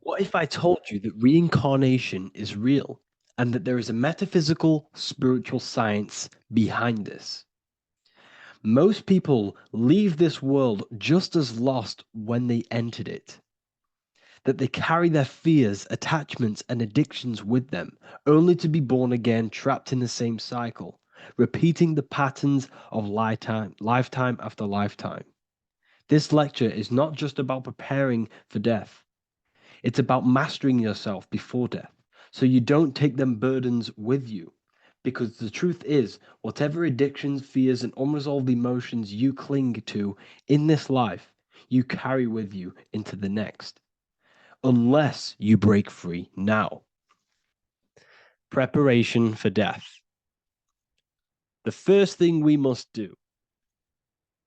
What if I told you that reincarnation is real and that there is a metaphysical, spiritual science behind this? Most people leave this world just as lost when they entered it, that they carry their fears, attachments, and addictions with them, only to be born again, trapped in the same cycle, repeating the patterns of lifetime after lifetime. This lecture is not just about preparing for death. It's about mastering yourself before death so you don't take them burdens with you. Because the truth is, whatever addictions, fears, and unresolved emotions you cling to in this life, you carry with you into the next, unless you break free now. Preparation for death. The first thing we must do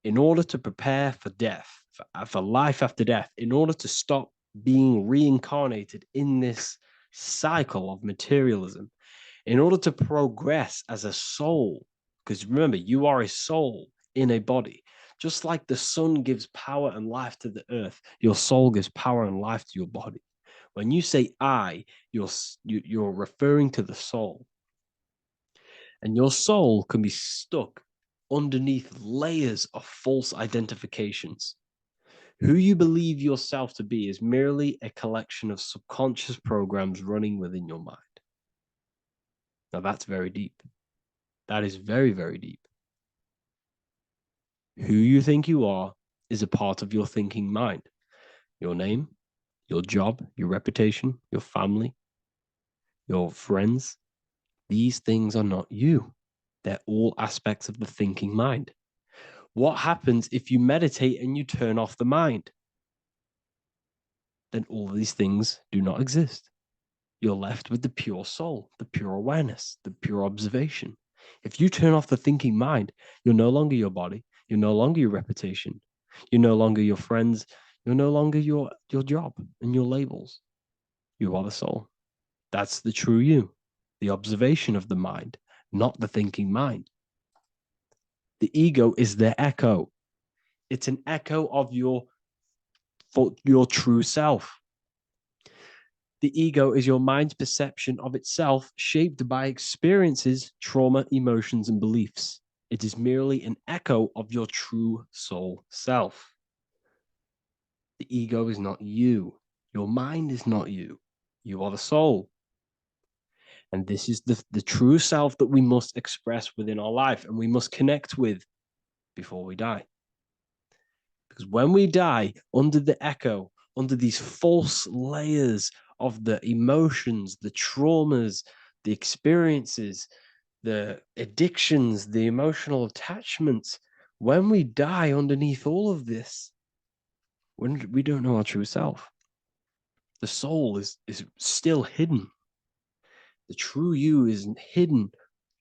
in order to prepare for death, for life after death, in order to stop being reincarnated in this cycle of materialism, in order to progress as a soul, because remember, you are a soul in a body. Just like the sun gives power and life to the earth, your soul gives power and life to your body. When you say I, you're referring to the soul. And your soul can be stuck underneath layers of false identifications. Who you believe yourself to be is merely a collection of subconscious programs running within your mind. Now, that's very deep. That is very, very deep. Who you think you are is a part of your thinking mind. Your name, your job, your reputation, your family, your friends, these things are not you. They're all aspects of the thinking mind. What happens if you meditate and you turn off the mind? Then all these things do not exist. You're left with the pure soul, the pure awareness, the pure observation. If you turn off the thinking mind, you're no longer your body, you're no longer your reputation, you're no longer your friends, you're no longer your job and your labels. You are the soul. That's the true you, the observation of the mind, not the thinking mind. The ego is the echo. It's an echo of your true self. The ego is your mind's perception of itself, shaped by experiences, trauma, emotions, and beliefs. It is merely an echo of your true soul self. The ego is not you. Your mind is not you. You are the soul. And this is the true self that we must express within our life and we must connect with before we die. Because when we die under the echo, under these false layers of the emotions, the traumas, the experiences, the addictions, the emotional attachments, when we die underneath all of this, when we don't know our true self, the soul is still hidden. The true you is hidden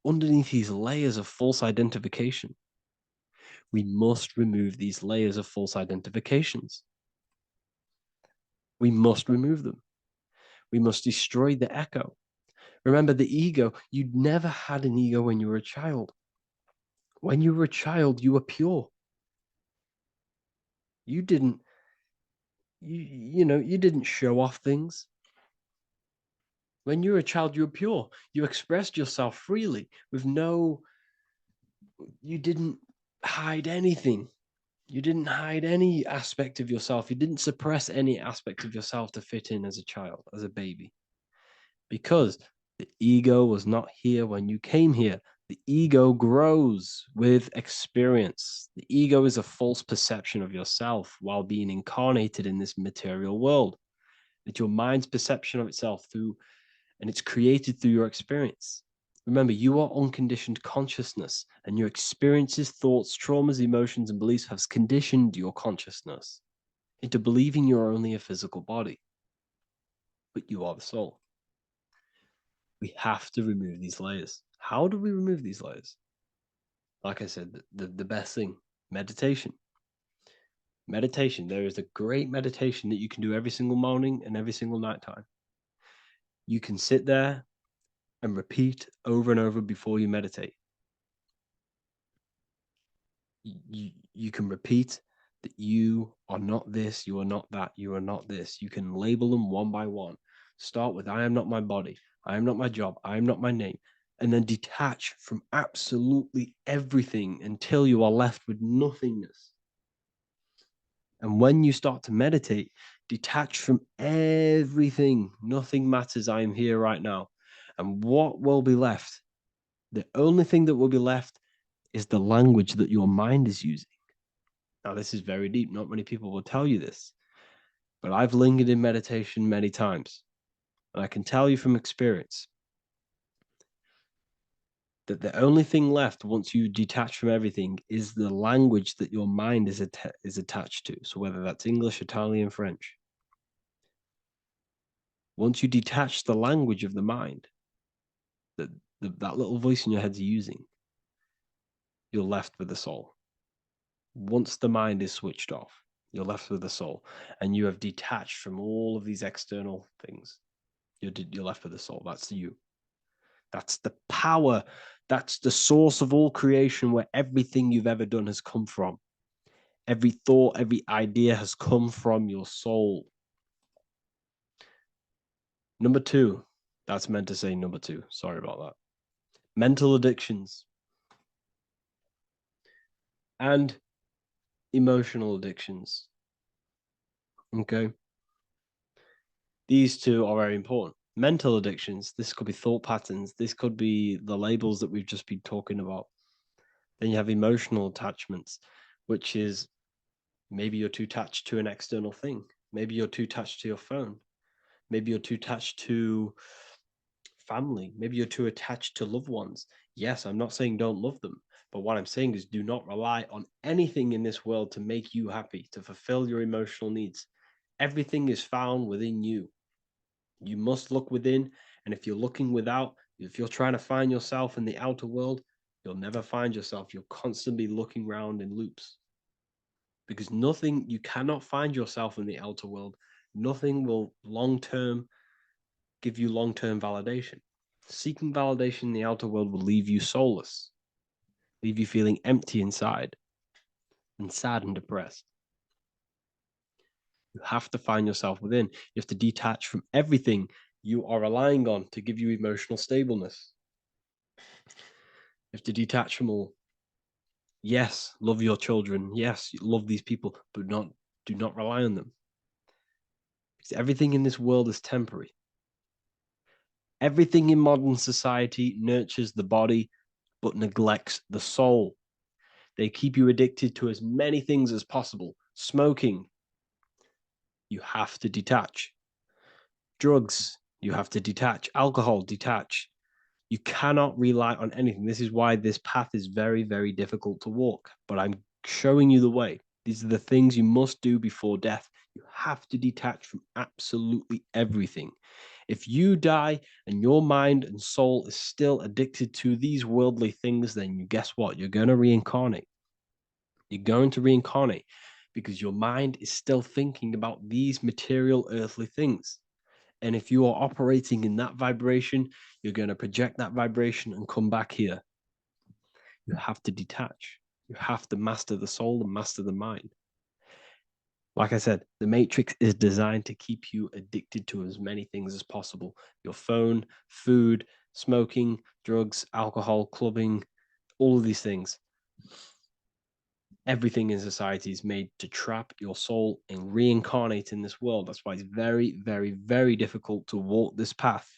underneath these layers of false identification. We must remove these layers of false identifications. We must remove them. We must destroy the echo. Remember, the ego, you never had an ego when you were a child. When you were a child, you were pure. You didn't, you didn't show off things. When you were a child, you were pure. You expressed yourself freely with you didn't hide anything. You didn't hide any aspect of yourself. You didn't suppress any aspect of yourself to fit in as a child, as a baby. Because the ego was not here when you came here. The ego grows with experience. The ego is a false perception of yourself while being incarnated in this material world. It's your mind's perception of itself and it's created through your experience. Remember, you are unconditioned consciousness, and your experiences, thoughts, traumas, emotions, and beliefs have conditioned your consciousness into believing you're only a physical body, but you are the soul. We have to remove these layers. How do we remove these layers? Like I said, the best thing, meditation. Meditation. There is a great meditation that you can do every single morning and every single night time. You can sit there and repeat over and over before you meditate. You can repeat that you are not this, you are not that, you are not this. You can label them one by one. Start with I am not my body, I am not my job, I am not my name, and then detach from absolutely everything until you are left with nothingness. And when you start to meditate, detach from everything. Nothing matters. I am here right now. And what will be left? The only thing that will be left is the language that your mind is using. Now, this is very deep. Not many people will tell you this, but I've lingered in meditation many times. And I can tell you from experience that the only thing left once you detach from everything is the language that your mind is attached to. So whether that's English, Italian, French. Once you detach the language of the mind that that little voice in your head's using, you're left with the soul. Once the mind is switched off, you're left with the soul, and you have detached from all of these external things. You're left with the soul. That's you. That's the power. That's the source of all creation, where everything you've ever done has come from. Every thought, every idea has come from your soul. Number two, that's meant to say number two. Sorry about that. Mental addictions and emotional addictions. Okay. These two are very important. Mental addictions, this could be thought patterns, this could be the labels that we've just been talking about. Then you have emotional attachments, which is maybe you're too attached to an external thing. Maybe you're too attached to your phone. Maybe you're too attached to family. Maybe you're too attached to loved ones. Yes, I'm not saying don't love them, but what I'm saying is do not rely on anything in this world to make you happy, to fulfill your emotional needs. Everything is found within you. You must look within, and if you're looking without, if you're trying to find yourself in the outer world, you'll never find yourself. You'll constantly be looking around in loops, because nothing, you cannot find yourself in the outer world. Nothing will long term give you long term validation. Seeking validation in the outer world will leave you soulless, leave you feeling empty inside and sad and depressed. You have to find yourself within. You have to detach from everything you are relying on to give you emotional stableness. You have to detach from all. Yes, love your children. Yes, love these people, but do not rely on them. Because everything in this world is temporary. Everything in modern society nurtures the body, but neglects the soul. They keep you addicted to as many things as possible. Smoking, you have to detach. Drugs, you have to detach. Alcohol, detach. You cannot rely on anything. This is why this path is very, very difficult to walk. But I'm showing you the way. These are the things you must do before death. You have to detach from absolutely everything. If you die and your mind and soul is still addicted to these worldly things, then you guess what? You're going to reincarnate. You're going to reincarnate because your mind is still thinking about these material earthly things. And if you are operating in that vibration, you're going to project that vibration and come back here. You have to detach. You have to master the soul and master the mind. Like I said, the matrix is designed to keep you addicted to as many things as possible. Your phone, food, smoking, drugs, alcohol, clubbing, all of these things. Everything in society is made to trap your soul and reincarnate in this world. That's why it's very, very, very difficult to walk this path.